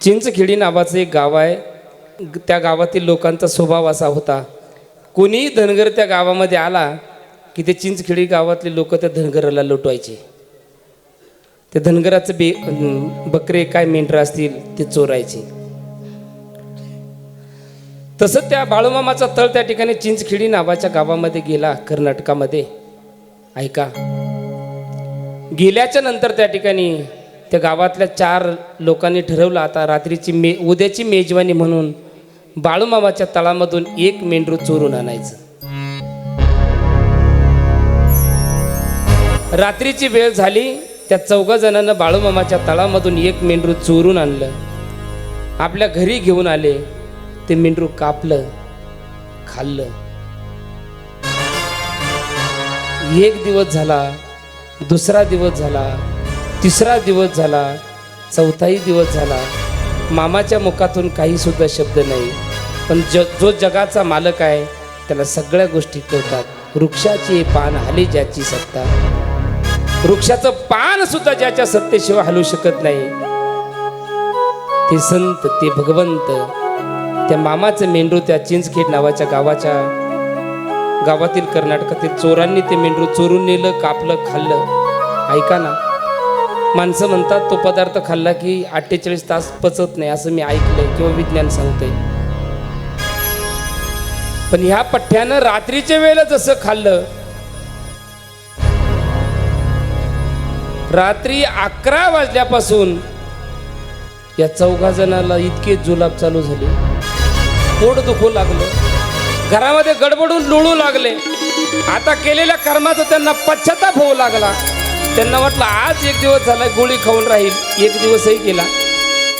चिंचखेडी नावाचं एक गाव आहे. त्या गावातील लोकांचा स्वभाव असा होता, कोणीही धनगर त्या गावामध्ये आला की ते चिंचखेडी गावातले लोक त्या धनगराला लुटवायचे. ते धनगराचं बकरे काय मेंढरं असतील ते चोरायचे. तसं त्या बाळूमामाचा तळ त्या ठिकाणी चिंचखेडी नावाच्या गावामध्ये गेला, कर्नाटकामध्ये. ऐका, गेल्याच्या नंतर त्या ठिकाणी त्या गावातल्या 4 लोकांनी ठरवलं, आता रात्रीची उद्याची मेजवानी म्हणून बाळूमामाच्या तळामधून एक मेंढरू चोरून आणायचं. रात्रीची वेळ झाली, त्या 4 जणांना बाळूमामाच्या तळामधून एक मेंढरू चोरून आणलं. आपल्या घरी घेऊन आले. ते मेंढरू कापलं, खाल्लं. 1 दिवस झाला, दुसरा दिवस झाला, तिसरा दिवस झाला, चौथाही दिवस झाला. मामाच्या मुखातून काही सुद्धा शब्द नाही. पण जो जगाचा मालक आहे त्याला सगळ्या गोष्टी कळतात. वृक्षाची पान हाली ज्याची सत्ता, वृक्षाचं पान सुद्धा ज्याच्या सत्तेशिवाय हलू शकत नाही, ते संत, ते भगवंत. त्या मामाचं मेंढरू त्या चिंचखेड नावाच्या गावातील कर्नाटकातील चोरांनी ते मेंढरू चोरून नेलं, कापलं, खाल्लं. ऐका ना, माणसं म्हणतात तो पदार्थ खाल्ला की 48 तास पचत नाही, असं मी ऐकलंय किंवा विज्ञान सांगतंय. पण ह्या पठ्ठ्यानं रात्रीच्या वेळेला जसं खाल्लं, रात्री 11 वाजल्यापासून या 4 जणांना इतके जुलाब चालू झाले, पोट दुखू लागलं, घरामध्ये गडबडून लुळू लागले. आता केलेल्या कर्माचा त्यांना पश्चाताप होऊ लागला. त्यांना वाटलं आज 1 दिवस झाला गोळी खाऊन राहील, 1 दिवसही गेला.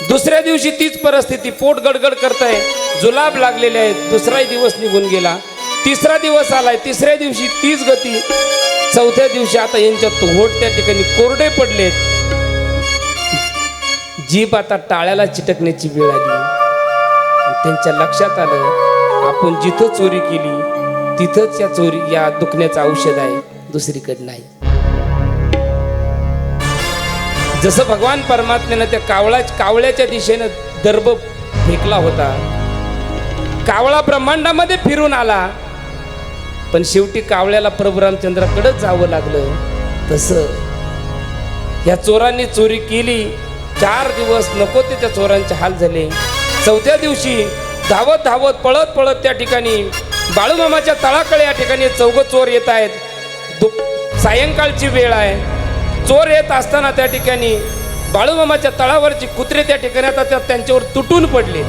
दुसऱ्या दिवशी तीच परिस्थिती, पोट गडगड करताय, जुलाब लागलेले आहेत. दुसराही दिवस निघून गेला, तिसरा दिवस आलाय, तिसऱ्या दिवशी तीच गती, चौथ्या दिवशी आता यांच्या तोहोट त्या ठिकाणी कोरडे पडलेत. जीभ आता टाळ्याला चिटकण्याची वेळ आली. त्यांच्या लक्षात आलं, आपण जिथं चोरी केली तिथंच या दुखण्याचं औषध आहे, दुसरीकडे नाही. जसं भगवान परमात्म्यानं त्या कावळ्याच्या दिशेनं दर्भ फेकला होता, कावळा ब्रह्मांडामध्ये फिरून आला, पण शेवटी कावळ्याला प्रभू रामचंद्राकडे जावं लागलं. तसं या चोरांनी चोरी केली. 4 दिवस नको ते त्या चोरांचे हाल झाले. चौथ्या दिवशी धावत धावत पळत पळत त्या ठिकाणी बाळूमामाच्या तळाकडे या ठिकाणी 4 चोर येत आहेत. सायंकाळची वेळ आहे. चोर येत असताना त्या ठिकाणी बाळूमामाच्या तळावरची कुत्रे त्या ठिकाणी आता त्यांच्यावर तुटून पडले.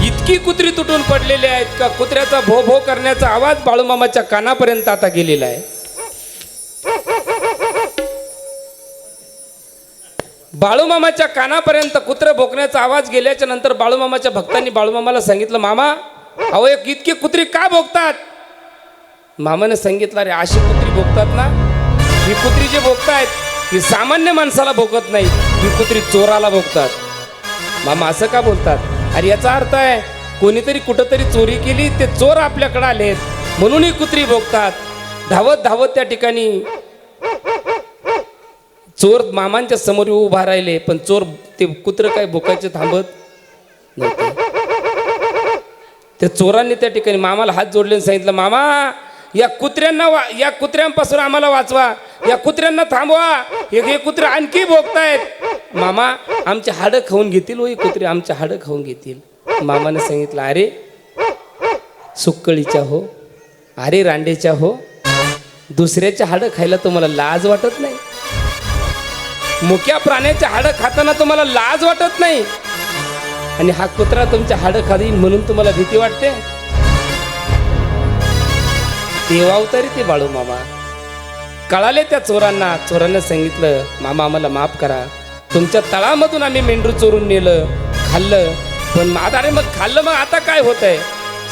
इतकी कुत्री तुटून पडलेली आहेत का कुत्र्याचा भो भो करण्याचा आवाज बाळूमामाच्या कानापर्यंत आता गेलेला आहे. बाळूमामाच्या कानापर्यंत कुत्रे भोकण्याचा आवाज गेल्याच्या नंतर बाळूमामाच्या भक्तांनी बाळूमामाला सांगितलं, मामा अहो इतकी कुत्री का भोगतात? मामाने सांगितलं, अरे अशी कुत्री भोगतात ना, ही कुत्री जे भोगतायत ही सामान्य माणसाला भोगत नाही, ही कुत्री चोराला भोगतात. मामा असं का बोलतात? अरे याचा अर्थ आहे कोणीतरी कुठंतरी चोरी केली, ते चोर आपल्याकडे आलेत म्हणून ही कुत्री भोगतात. धावत धावत त्या ठिकाणी चोर मामांच्या समोर उभा राहिले, पण चोर ते कुत्र काय भोकायचे थांबत नव्हते. त्या चोरांनी त्या ठिकाणी मामाला हात जोडले, सांगितलं, मामा या कुत्र्यांपासून आम्हाला वाचवा, या कुत्र्यांना थांबवा, हे कुत्रे आणखी भोगतायत. मामा आमचे हाडं खाऊन घेतील, हो कुत्रे आमचे हाडं खाऊन घेतील. मामाने सांगितलं, अरे सुक्कळीच्या हो, अरे रांडेच्या हो, दुसऱ्याच्या हाडं खायला तुम्हाला लाज वाटत नाही? मुक्या प्राण्याच्या हाडं खाताना तुम्हाला लाज वाटत नाही? आणि हा कुत्रा तुमच्या हाडं खाईल म्हणून तुम्हाला भीती वाटते? देव अवतारी ते बाळूमामा. कळाले त्या चोरांना. चोरांना सांगितलं, मामा आम्हाला माफ करा, तुमच्या तळामधून आम्ही मेंढरू चोरून नेलं, खाल्लं, पण अरे मग खाल्लं मग आता काय होत आहे?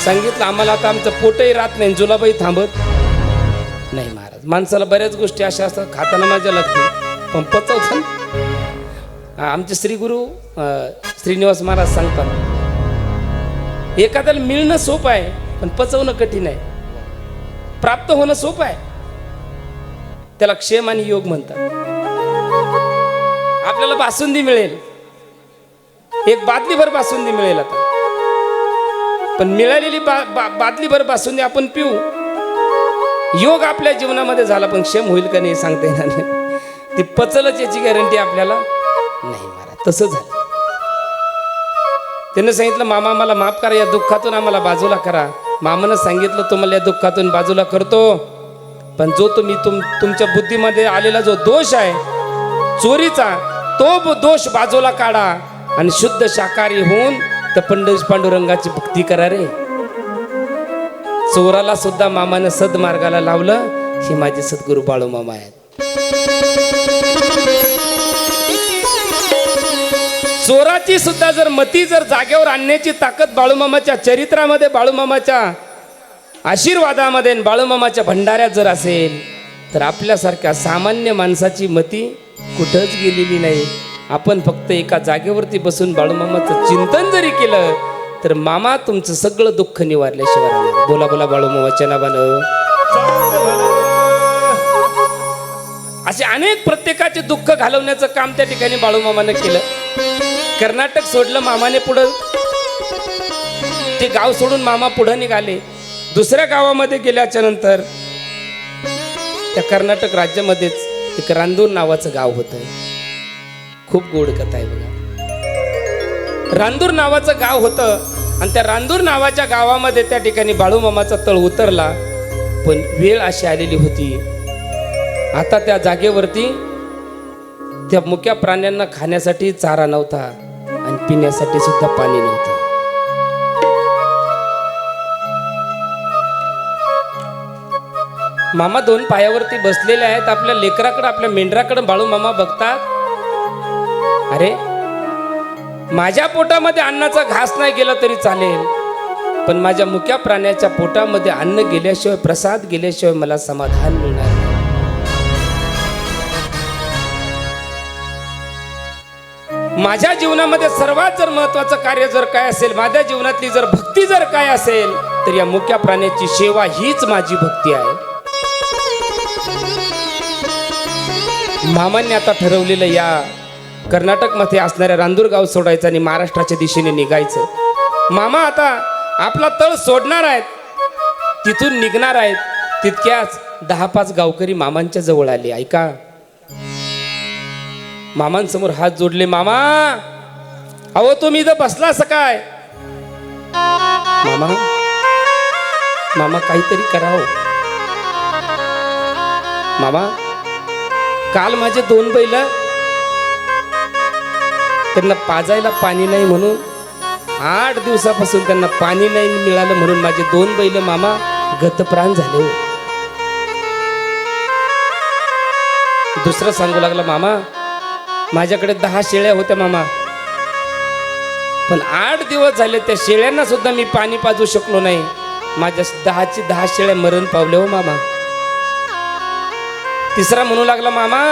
सांगितलं, आम्हाला आता आमचं पोटही राहत नाही, जुलाबाई थांबत नाही. महाराज माणसाला बऱ्याच गोष्टी अशा असतात, खाताना मजा लागते पण पचवतं. आमचे श्रीगुरु श्रीनिवास महाराज सांगतात, एखाद्याला मिळणं सोपं आहे पण पचवणं कठीण आहे. प्राप्त होणं सोपं आहे, त्याला क्षेम आणि योग म्हणतात. आपल्याला बासुंदी मिळेल, एक बादलीभर बासुंदी मिळेल आता, पण मिळालेली बादलीभर बासुंदी आपण पिऊ. योग आपल्या जीवनामध्ये झाला, पण क्षम होईल का नाही सांगता येणार नाही. ती पचलच याची गॅरंटी आपल्याला नाही. महाराज तसं झालं. त्यानं सांगितलं मामा मला माफ करा, या दुःखातून आम्हाला बाजूला करा. मामानं सांगितलं तुम्हाला या दुःखातून बाजूला करतो, पण जो तुम्ही तुमच्या बुद्धीमध्ये आलेला जो दोष आहे चोरीचा, तो दोष बाजूला काढा आणि शुद्ध शाकाहारी होऊन त्या पांडुरंगाची भक्ती करा रे. चोराला सुद्धा मामानं सद्मार्गाला लावलं. हे माझे सद्गुरू बाळूमामा आहेत. चोराची सुद्धा जर मती जर जागेवर आणण्याची ताकद बाळूमामाच्या चरित्रामध्ये, बाळूमामाच्या आशीर्वादामध्ये, बाळूमामाच्या भंडाऱ्यात जर असेल, तर आपल्यासारख्या सामान्य माणसाची मती कुठंच गेलेली नाही. आपण फक्त एका जागेवरती बसून बाळूमामाचं चिंतन जरी केलं तर मामा तुमचं सगळं दुःख निवारल्याशिवाय राहणार. बोला बोला बाळूमामाच्या नावानं. असे अनेक प्रत्येकाचे दुःख घालवण्याचं काम त्या ठिकाणी बाळूमामानं केलं. कर्नाटक सोडलं मामाने, पुढं ते गाव सोडून मामा पुढं निघाले. दुसऱ्या गावामध्ये गेल्याच्या नंतर त्या कर्नाटक राज्यामध्येच एक रांदूर नावाचं गाव होतं. खूप गोड कथा आहे बघा. रांदूर नावाचं गाव होतं आणि त्या रांदूर नावाच्या गावामध्ये त्या ठिकाणी बाळूमामाचा तळ उतरला. पण वेळ अशी आलेली होती, आता त्या जागेवरती त्या मुक्या प्राण्यांना खाण्यासाठी चारा नव्हता आणि पिण्यासाठी सुद्धा पाणी नव्हतं. मामा दोन पायावरती बसलेले आहेत. आपल्या लेकराकडे, आपल्या मेंढराकडे बाळूमामा बघतात. अरे माझ्या पोटामध्ये अन्नाचा घास नाही गेला तरी चालेल, पण माझ्या मुक्या प्राण्याच्या पोटामध्ये अन्न गेल्याशिवाय, प्रसाद गेल्याशिवाय मला समाधान मिळणार नाही. माझ्या जीवनामध्ये सर्वात जर महत्वाचं कार्य जर काय असेल, माझ्या जीवनातली जर भक्ती जर काय असेल, तर या मुक्या प्राण्याची सेवा हीच माझी भक्ती आहे. मामांनी आता ठरवलेलं या कर्नाटकमध्ये असणाऱ्या रांदूर गाव सोडायचं आणि महाराष्ट्राच्या दिशेने निघायचं. मामा आता आपला तळ सोडणार आहेत, तिथून निघणार आहेत. तितक्याच 10-5 गावकरी मामांच्या जवळ आले. ऐका, मामांसमोर हात जोडले. मामा अहो तुम्ही इथं बसला असं काय? मामा मामा काहीतरी करावं. मामा काल माझे 2 बैल, त्यांना पाजायला पाणी नाही म्हणून 8 दिवसापासून त्यांना पाणी नाही मिळालं म्हणून माझे 2 बैल मामा गतप्राण झाले. दुसरं सांगू लागला, मामा माझ्याकडे 10 शेळ्या होत्या मामा, पण 8 दिवस झाले त्या शेळ्यांना सुद्धा मी पाणी पाजू शकलो नाही. माझ्या 10 शेळ्या मरण पावल्या हो मामा. तिसरा म्हणू लागला, मामा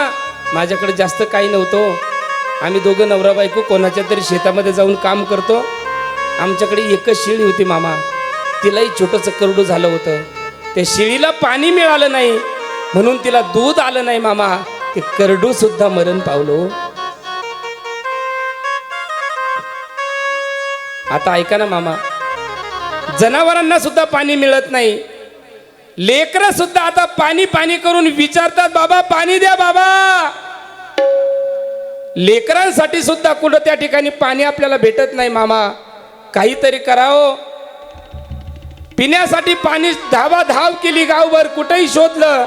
माझ्याकडे जास्त काही नव्हतं, आम्ही दोघं नवरा बायको कोणाच्या तरी शेतामध्ये जाऊन काम करतो. आमच्याकडे एकच शेळी होती मामा, तिलाही छोटंसं करडू झालं होतं. त्या शेळीला पाणी मिळालं नाही म्हणून तिला दूध आलं नाही मामा, ते करडू सुद्धा मरण पावलो. आता ऐका ना मामा, जनावरांना सुद्धा पाणी मिळत नाही. लेकरं सुद्धा आता पाणी पाणी करून विचारतात, बाबा पाणी द्या बाबा. लेकरांसाठी सुद्धा कुठं त्या ठिकाणी पाणी आपल्याला भेटत नाही मामा. काहीतरी करावं. पिण्यासाठी पाणी धावाधाव केली गावभर, कुठेही शोधलं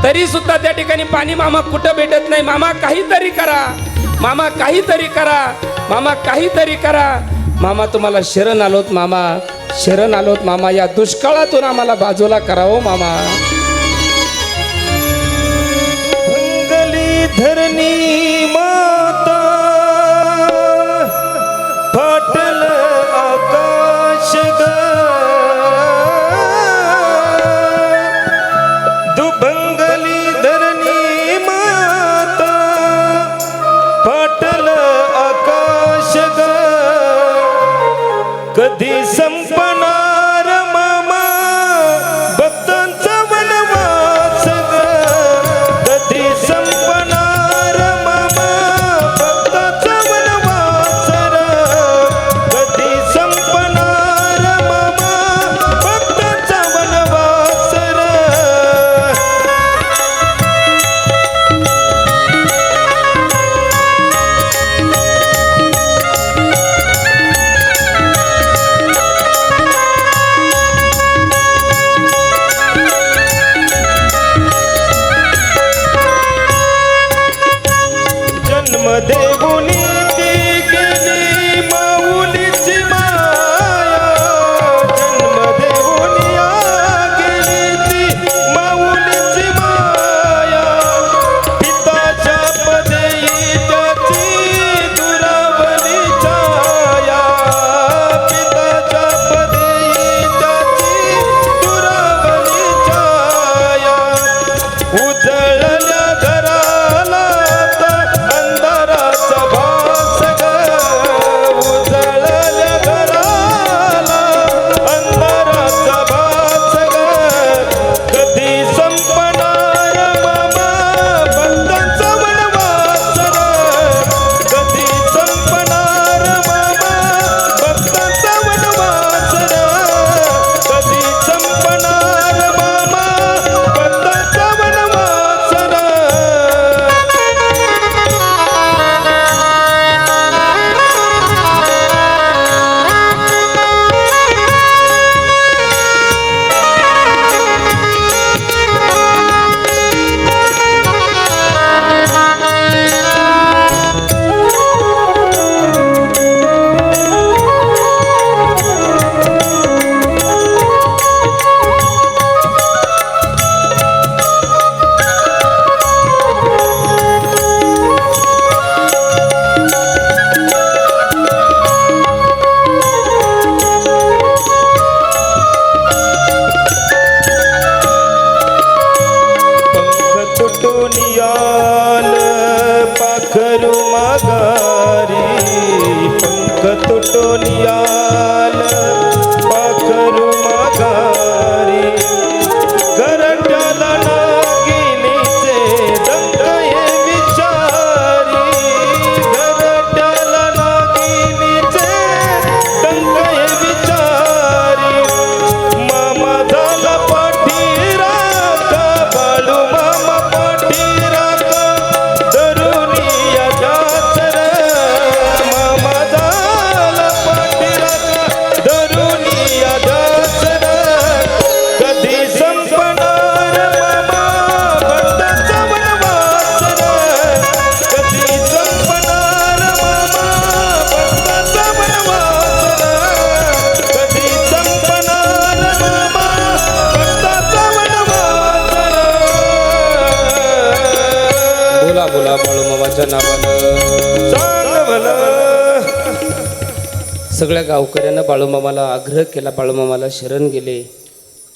तरी सुद्धा त्या ठिकाणी पाणी मामा कुठं भेटत नाही. मामा काहीतरी करा, मामा काहीतरी करा, मामा काहीतरी करा. मामा तुम्हाला शरण आलोत मामा, शरण आलोत मामा. या दुष्काळातून आम्हाला बाजूला करावं मामा. मंगली धरणी माता, फाटल आकाश ग, दुभंगली धरणी माता, फाटल आकाश ग, कधी संपणार मामा भक्तांचा वनवास ग, कधी संपणार मामा आल पाखरू माघारी पंख तुटून आल पाखरू माघारी घरट्याला नागिनीचे डंक हे विचारी घरट्याला नागिनीचे डंक हे विचारी मामा झाला पाठीरा का बाळू मामा पाठीरा का धरुनिया जाचर मामा झाला पाठीरा का धरुनिया जाचर कधी संपणार मामा भक्ताचा वनवास कधी संपणार मामा भक्ताचा वनवास कधी संपणार मामा भक्ताचा वनवास बोला बोला बाळूमामाच्या नावानं. सांग भलं सगळ्या गावकऱ्यांना बाळूमामाला आग्रह केला, बाळूमामाला शरण गेले.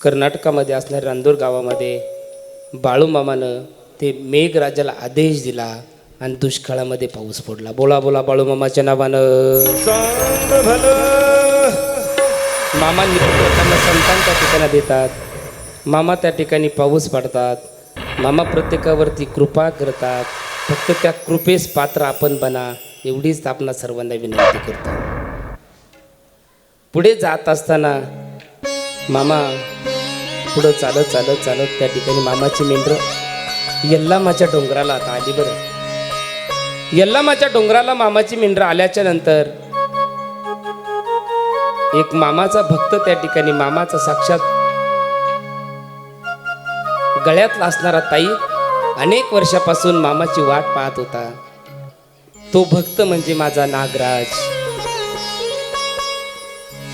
कर्नाटकामध्ये असणाऱ्या रांदूर गावामध्ये बाळूमामानं ते मेघराजाला आदेश दिला आणि दुष्काळामध्ये पाऊस पडला. बोला बोला बाळूमामाच्या नावानं. सांग भलं मामा निपुत्रांना संतान त्या ठिकाणी देतात. मामा त्या ठिकाणी पाऊस पाडतात. मामा प्रत्येकावरती कृपा करतात. फक्त त्या कृपेस पात्र आपण बना एवढीच आपणा सर्वांना विनंती करतो. पुढे जात असताना मामा पुढं चालत चालत चालत त्या ठिकाणी मामाची मेंढरं यल्लामाच्या डोंगराला आता आली. बरं, यल्लामाच्या डोंगराला मामाची मेंढरं आल्याच्या नंतर एक मामाचा भक्त त्या ठिकाणी मामाचा साक्षात गळ्यातला असणारा ताई अनेक वर्षापासून मामाची वाट पाहत होता. तो भक्त म्हणजे माझा नागराज.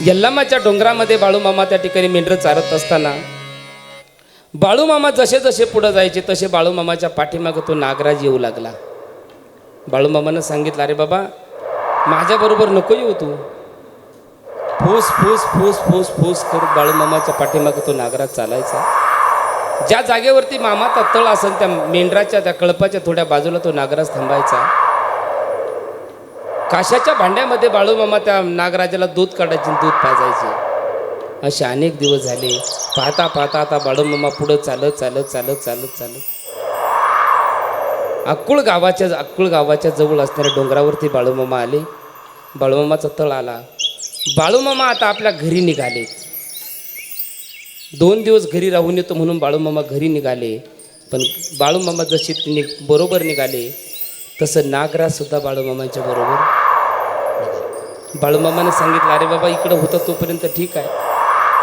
यल्लामाच्या डोंगरामध्ये बाळूमामा त्या ठिकाणी मेंढरं चारत असताना बाळूमामा जसे जसे पुढे जायचे तसे बाळूमामाच्या पाठीमागे तो नागराज येऊ लागला. बाळूमामानं सांगितलं, अरे बाबा माझ्याबरोबर नको येऊ तू. फूस फूस फूस फूस फूस करून बाळूमामाच्या पाठीमागे तो नागराज चालायचा. ज्या जागेवरती मामाचा तळ असेल त्या मेंढराच्या त्या कळपाच्या थोड्या बाजूला तो नागराज थांबायचा. काशाच्या भांड्यामध्ये बाळूमामा त्या नागराजाला दूध काढायचे, दूध पाजायचे. असे अनेक दिवस झाले. पाहता पाहता आता बाळूमामा पुढं चालत चालत चालत चालत चालत अक्कुळ गावाच्या जवळ असणाऱ्या डोंगरावरती बाळूमामा आले. बाळूमामाचा तळ आला. बाळूमामा आता आपल्या घरी निघाले. 2 दिवस घरी राहून येतो म्हणून बाळूमामा घरी निघाले. पण बाळूमामा जसे बरोबर निघाले तसं नागराज सुद्धा बाळूमामांच्या बरोबर निघाले. बाळूमामाने सांगितलं, अरे बाबा इकडं होतं तोपर्यंत ठीक आहे,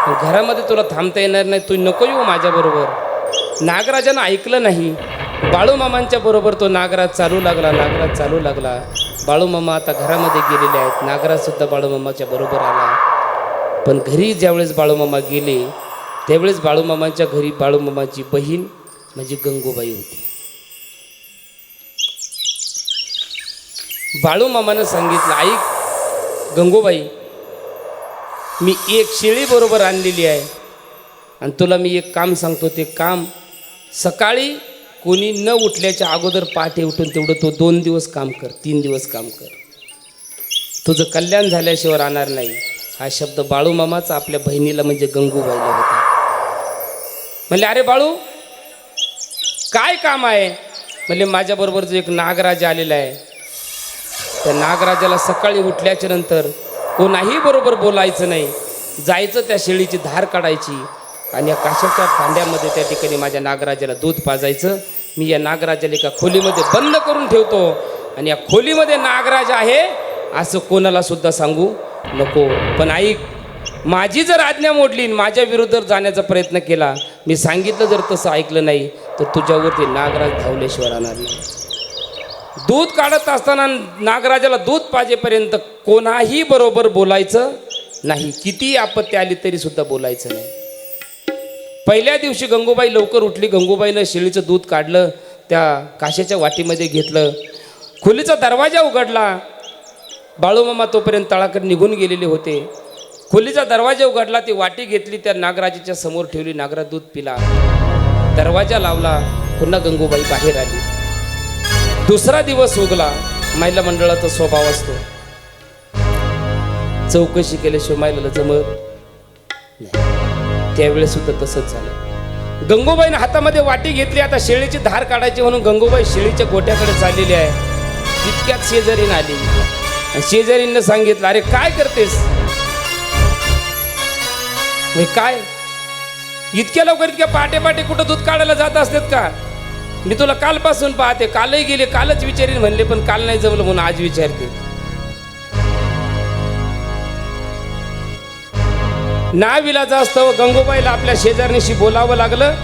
पण घरामध्ये तुला थांबता येणार नाही, तू नको येऊ माझ्याबरोबर. नागराजानं ऐकलं नाही. बाळूमामांच्या बरोबर तो नागराज चालू लागला. बाळूमामा आता घरामध्ये गेलेले आहेत. नागराज सुद्धा बाळूमामाच्या बरोबर आला. पण घरी ज्यावेळेस बाळूमामा गेले त्यावेळेस बाळूमामांच्या घरी बाळूमामाची बहीण म्हणजे गंगूबाई होती. बाळूमामानं सांगितलं, ऐक गंगूबाई, मी एक शेळी बरोबर आणलेली आहे आणि तुला मी एक काम सांगतो. ते काम सकाळी कोणी न उठल्याच्या अगोदर पहाटे उठून तेवढं तो 2 दिवस काम कर, 3 दिवस काम कर. तुझं कल्याण झाल्याशिवाय राहणार नाही. हा शब्द बाळूमामाचा आपल्या बहिणीला म्हणजे गंगूबाईला होता. म्हणले, अरे बाळू काय काम आहे? म्हणले, माझ्याबरोबर जो एक नागराज आलेला आहे त्या नागराजाला सकाळी उठल्याच्या नंतर कोणाही बरोबर बोलायचं नाही. जायचं त्या शेळीची धार काढायची आणि या काशाच्या भांड्यामध्ये त्या ठिकाणी माझ्या नागराजाला दूध पाजायचं. मी या नागराजाला एका खोलीमध्ये बंद करून ठेवतो आणि या खोलीमध्ये नागराज आहे असं कोणाला सुद्धा सांगू नको. पण ऐक, माझी जर आज्ञा मोडली, माझ्या विरुद्ध जाण्याचा प्रयत्न केला, मी सांगितलं जर तसं ऐकलं नाही तर तुझ्यावरती नागराज धावल्याशिवाय राहणार नाही. दूध काढत असताना नागराजाला दूध पाजेपर्यंत कोणाही बरोबर बोलायचं नाही. किती आपत्ती आली तरी सुद्धा बोलायचं नाही. पहिल्या दिवशी गंगूबाई लवकर उठली. गंगूबाईनं शेळीचं दूध काढलं, त्या काशाच्या वाटीमध्ये घेतलं. खोलीचा दरवाजा उघडला. बाळूमामा तोपर्यंत तळाकडे निघून गेलेले होते. खोलीचा दरवाजा उघडला, ती वाटी घेतली, त्या नागराजाच्या समोर ठेवली. नागराज दूध पिला. दरवाजा लावला. पुन्हा गंगूबाई बाहेर आली. दुसरा दिवस उगला. महिला मंडळाचा स्वभाव असतो, चौकशी केल्याशिवाय महिलाला जमत नाही. त्यावेळेस सुद्धा तसंच झालं. गंगूबाईने हातामध्ये वाटी घेतली. आता शेळीची धार काढायची म्हणून गंगूबाई शेळीच्या गोट्याकडे चाललेली आहे. तितक्यात शेजारीन आली आणि शेजारीनं सांगितलं, अरे काय करतेस? काय इतक्या लवकर इतक्या पहाटे पहाटे कुठं दूध काढायला जात असतात का? मी तुला कालपासून पाहते, कालही गेले, कालच विचारीन म्हणले, पण काल नाही जमलं म्हणून आज विचारते. नाविलाजा असतं गंगूबाईला आपल्या शेजारणीशी बोलावं लागलं.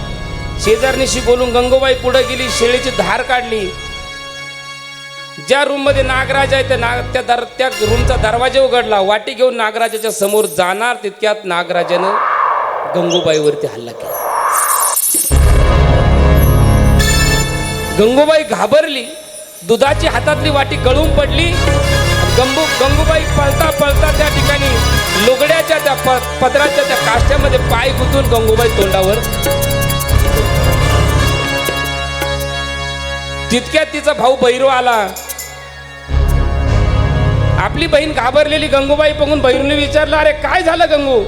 शेजारणीशी बोलून गंगूबाई पुढे गेली, शेळीची धार काढली. ज्या रूम मध्ये नागराज आहे त्या रूमचा दरवाजा उघडला. वाटी घेऊन नागराजाच्या समोर जाणार तितक्यात नागराजानं गंगूबाईवरती हल्ला केला. गंगूबाई घाबरली. दुधाची हातातली वाटी गळून पडली. गंगूबाई पळता पळता त्या ठिकाणी लुगड्याच्या त्या पदराच्या त्या काष्ट्यामध्ये पाय गुंतून गंगूबाई तोंडावर. तितक्यात तिचा भाऊ भैरू आला. आपली बहीण घाबरलेली गंगूबाई बघून भैरूने विचारलं, अरे काय झालं गंगू?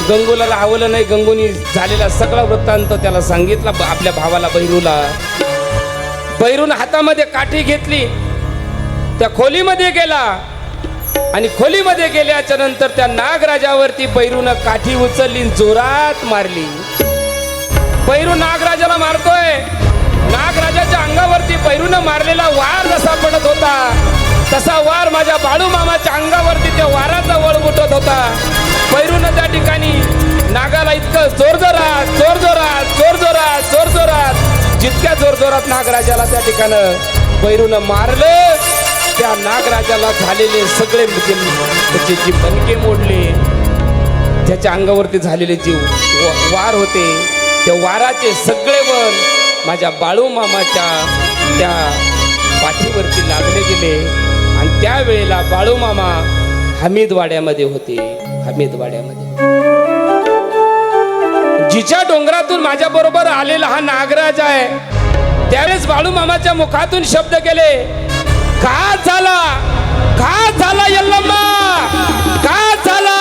गंगूला राहवलं नाही. गंगूनी झालेला सगळा वृत्तांत त्याला सांगितला आपल्या भावाला भैरूला. भैरूने हातामध्ये काठी घेतली, त्या खोलीमध्ये गेला आणि खोलीमध्ये गेल्याच्या नंतर त्या नागराजावरती भैरूनं काठी उचलली, जोरात मारली. भैरू नागराजाला मारतोय. नागराजाच्या अंगावरती भैरूनं मारलेला वार जसा पडत होता तसा वार माझ्या बाळू मामाच्या अंगावरती त्या वाराचा वळ उठत होता. भैरूनं त्या ठिकाणी नागाला इतकं जोरजोरात जोरजोरात जोरजोरात जोरजोरात जितक्या जोरजोरात नागराजाला त्या ठिकाणं भैरूनं मारलं, त्या नागराजाला झालेले सगळे त्याचे जी मणके मोडले, त्याच्या अंगावरती झालेले जे वार होते त्या वाराचे सगळे वर माझ्या बाळू मामाच्या त्या पाठीवरती लागले गेले. आणि त्यावेळेला बाळू मामा हमीदवाड्यामध्ये होते. हमीदवाड्यामध्ये जिच्या डोंगरातून माझ्या बरोबर आलेला हा नागराज आहे. त्यावेळेस बाळू मामाच्या मुखातून शब्द गेले, का झाला, का झाला यल्लम्मा, का झाला,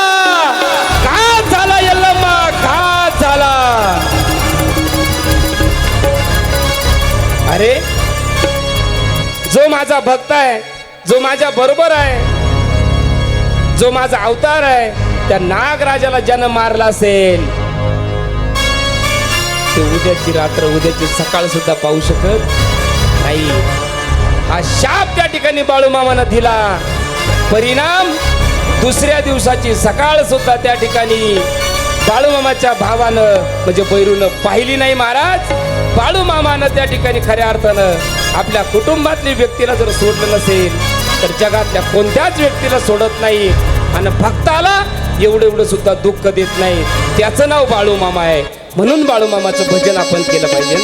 का झाला यल्लम्मा, का झाला. अरे जो माझा भक्त आहे, जो माझ्या बरोबर आहे, जो माझा अवतार आहे, त्या नागराजाला ज्यानं मारला असेल ते उद्याची रात्र उद्याची सकाळ सुद्धा पाहू शकत नाही. हा शाप त्या ठिकाणी बाळू मामानं दिला. परिणाम दुसऱ्या दिवसाची सकाळ सुद्धा त्या ठिकाणी बाळू मामाच्या भावानं म्हणजे भैरूनं पाहिली नाही. महाराज बाळू मामानं त्या ठिकाणी खऱ्या अर्थानं आपल्या कुटुंबातली व्यक्तीला जर सोडलं नसेल तर जगातल्या कोणत्याच व्यक्तीला सोडत नाही. आणि भक्ताला एवढं सुद्धा दुःख देत नाही. त्याचं नाव बाळू मामा आहे. म्हणून बाळू मामाचं भजन आपण केलं पाहिजे.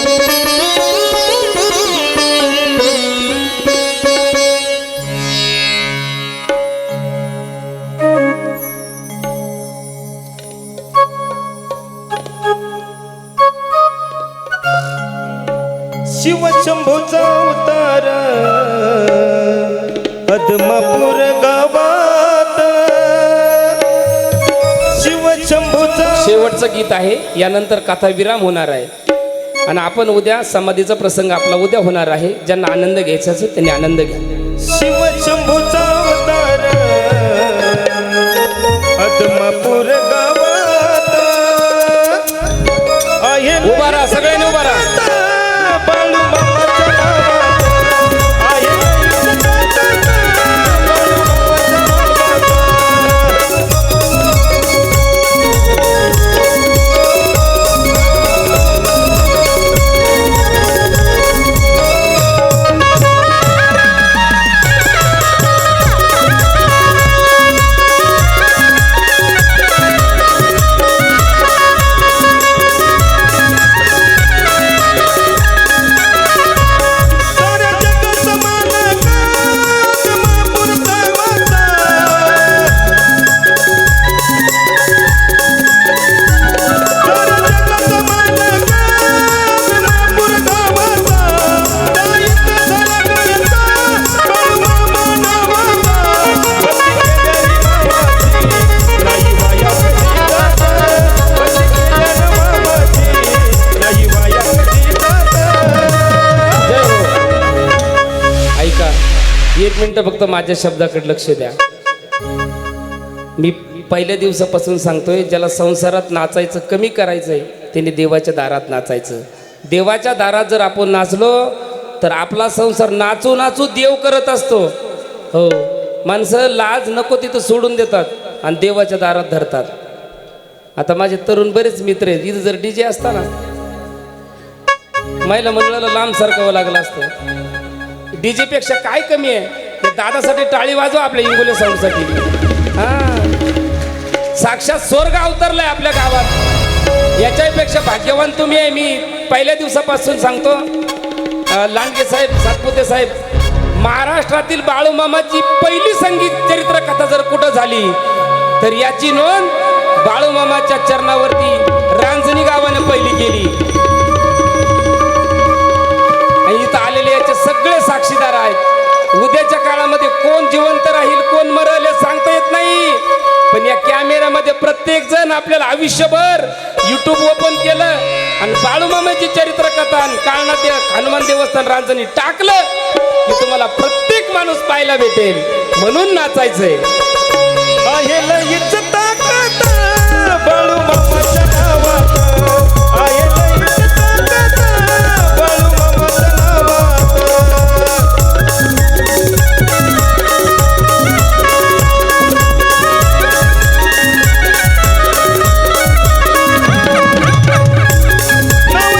शिव शंभूचा अवतार पद्मपूर गावात. शिव शंभूचा शेवटचं गीत आहे. यानंतर कथा विराम होणार आहे आणि आपण उद्या समाधीचा प्रसंग आपला उद्या होणार आहे. ज्यांना आनंद घ्यायचा असेल त्यांनी आनंद घ्या. शिव शंभूचा अवतार पद्मपूर गावात आहे. उभा राहा, सगळ्यांनी उभा राहा. बाळू मामाच्या नावात आहे. बाळू मामाच्या नावात. एक मिनिट फक्त माझ्या शब्दाकडे लक्ष द्या. मी पहिल्या दिवसापासून सांगतोय, ज्याला संसारात नाचायचं कमी करायचंय त्याने देवाच्या दारात नाचायचं. देवाच्या दारात जर आपण नाचलो तर आपला संसार नाचू नाचू देव करत असतो. हो, माणसं लाज नको तिथं सोडून देतात आणि देवाच्या दारात धरतात. आता माझे तरुण बरेच मित्र आहेत, इथं जर डीजे असता ना महिला मंडळाला लांब सरकावं लागलं असतं. डीजे पेक्षा काय कमी आहे? ते दादासाठी टाळी वाजवा, आपल्या इंगोले साऊंडसाठी. हा, साक्षात स्वर्ग अवतरलाय आपल्या गावात. याच्यापेक्षा भाग्यवान तुम्ही आहे. मी पहिल्या दिवसापासून सांगतो, लांडगे साहेब, सातपुते साहेब, महाराष्ट्रातील बाळूमामाची पहिली संगीत चरित्र कथा जर कुठं झाली तर याची नोंद बाळूमामाच्या चरणावरती रांजणी गावाने पहिली केली. आणि इथं आलेले याचे सगळे साक्षीदार आहेत. उद्याच्या काळामध्ये कोण जिवंत राहील कोण मरेल हे सांगता येत नाही, पण या कॅमेऱ्यामध्ये प्रत्येक जण आपल्याला आयुष्यभर युट्यूब ओपन केलं आणि बाळूमामाची चरित्र कथा काळना हनुमान देवस्थान रांजणी टाकलं की तुम्हाला प्रत्येक माणूस पाहायला भेटेल. म्हणून नाचायचंय. आहे लईच ताकद बाळू मामाच्या नावात, आहे लईच ताकद बाळू मामाच्या नावात. नाव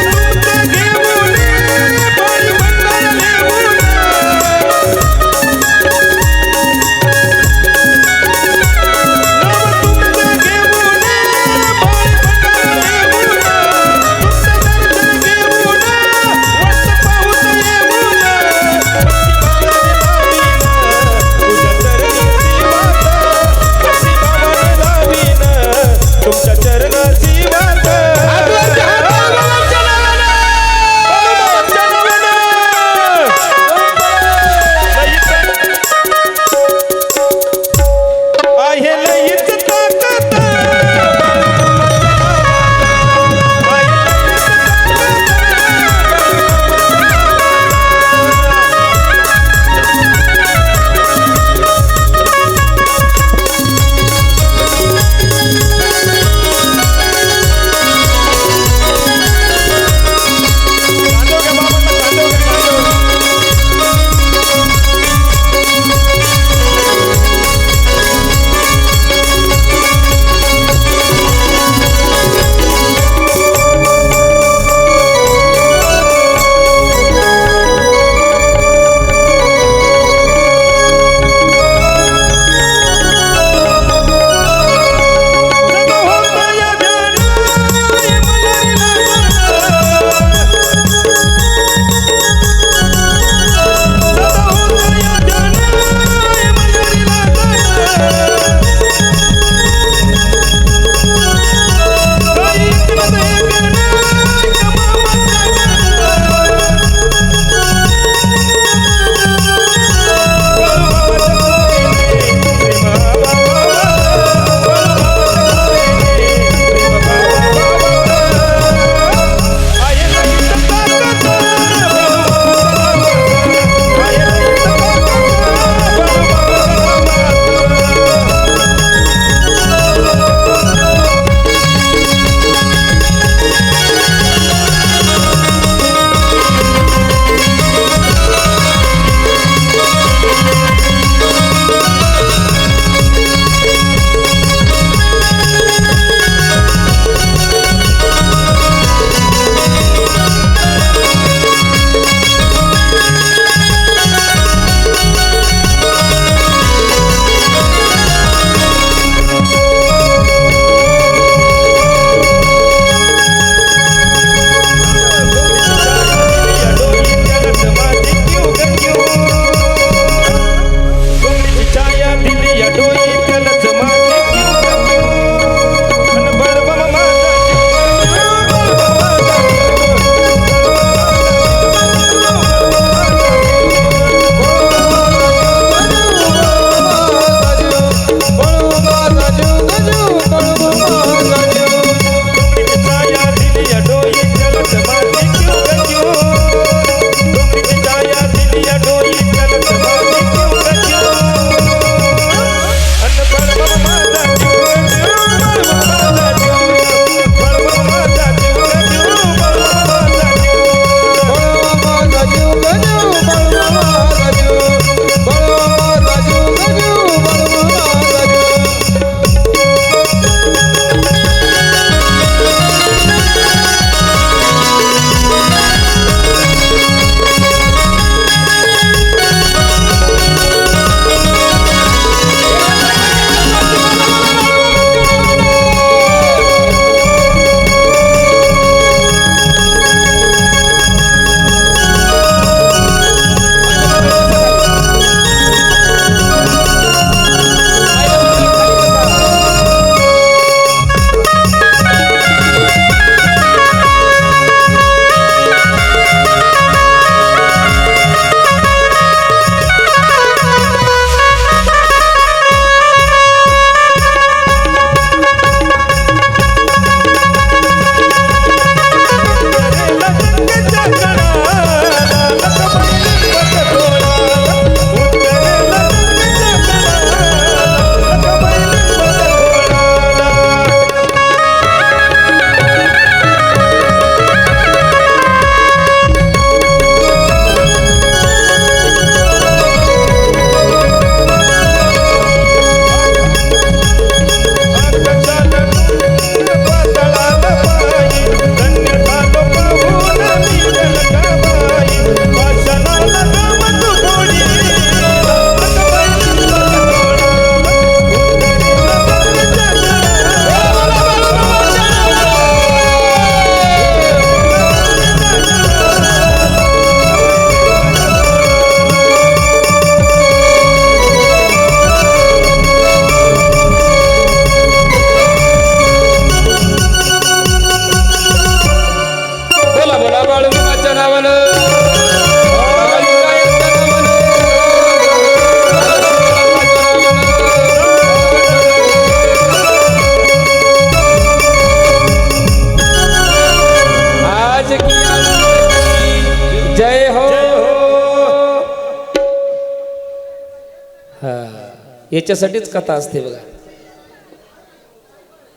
याच्यासाठीच कथा असते बघा.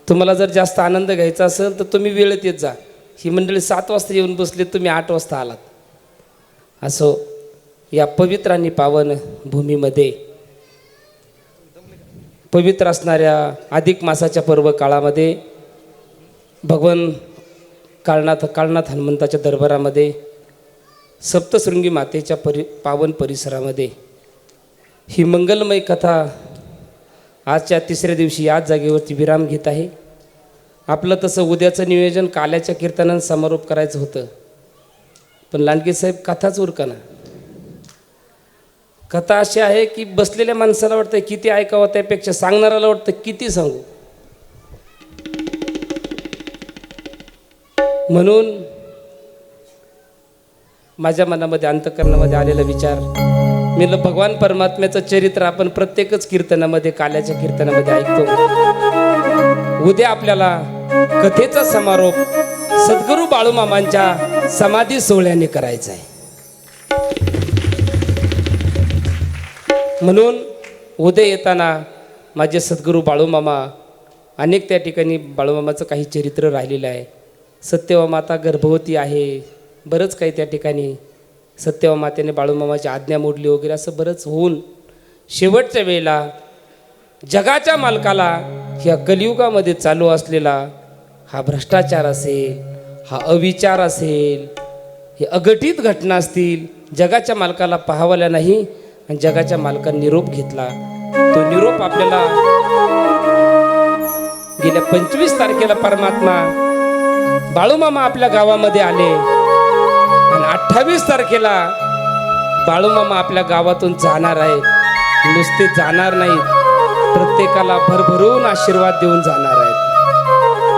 तुम्हाला जर जास्त आनंद घ्यायचा असेल तर तुम्ही वेळेत येत जा. ही मंडळी 7 वाजता येऊन बसली, तुम्ही 8 वाजता आलात. असो, या पवित्र आणि पावन भूमीमध्ये पवित्र असणाऱ्या अधिक मासाच्या पर्व काळामध्ये भगवान काळनाथ हनुमंताच्या दरबारामध्ये सप्तशृंगी मातेच्या पावन परिसरामध्ये ही मंगलमय कथा आजच्या 3ऱ्या दिवशी याच जागेवरती विराम घेत आहे. आपलं तसं उद्याचं नियोजन काल्याच्या कीर्तनानं समारोप करायचं होतं, पण लांडगे साहेब कथाच उरकना. कथा अशी आहे की बसलेल्या माणसाला वाटतं किती ऐकावं, त्यापेक्षा सांगणाऱ्याला वाटतं किती सांगू. म्हणून माझ्या मनामध्ये अंतःकरणामध्ये आलेला विचार, मी भगवान परमात्म्याचं चरित्र आपण प्रत्येकच कीर्तनामध्ये काल्याच्या कीर्तनामध्ये ऐकतो. उद्या आपल्याला कथेचा समारोप सद्गुरू बाळूमामांच्या समाधी सोहळ्याने करायचा आहे. म्हणून उद्या येताना माझे सद्गुरू बाळूमामा, अनेक त्या ठिकाणी बाळूमामाचं काही चरित्र राहिलेलं आहे. सत्यवा माता गर्भवती आहे, बरंच काही त्या ठिकाणी सत्यवा मातेने बाळूमामाची आज्ञा मोडली वगैरे, असं बरंच होऊन शेवटच्या वेळेला जगाच्या मालकाला ह्या कलियुगामध्ये चालू असलेला हा भ्रष्टाचार असेल, हा अविचार असेल, हे अघटित घटना असतील, जगाच्या मालकाला पाहावल्या नाही आणि जगाच्या मालकाने निरोप घेतला. तो निरोप आपल्याला गेल्या 25 तारखेला परमात्मा बाळूमामा आपल्या गावामध्ये आले आणि 28 तारखेला बाळूमामा आपल्या गावातून जाणार आहेत. नुसते जाणार नाहीत, प्रत्येकाला भरभरून आशीर्वाद देऊन जाणार आहेत.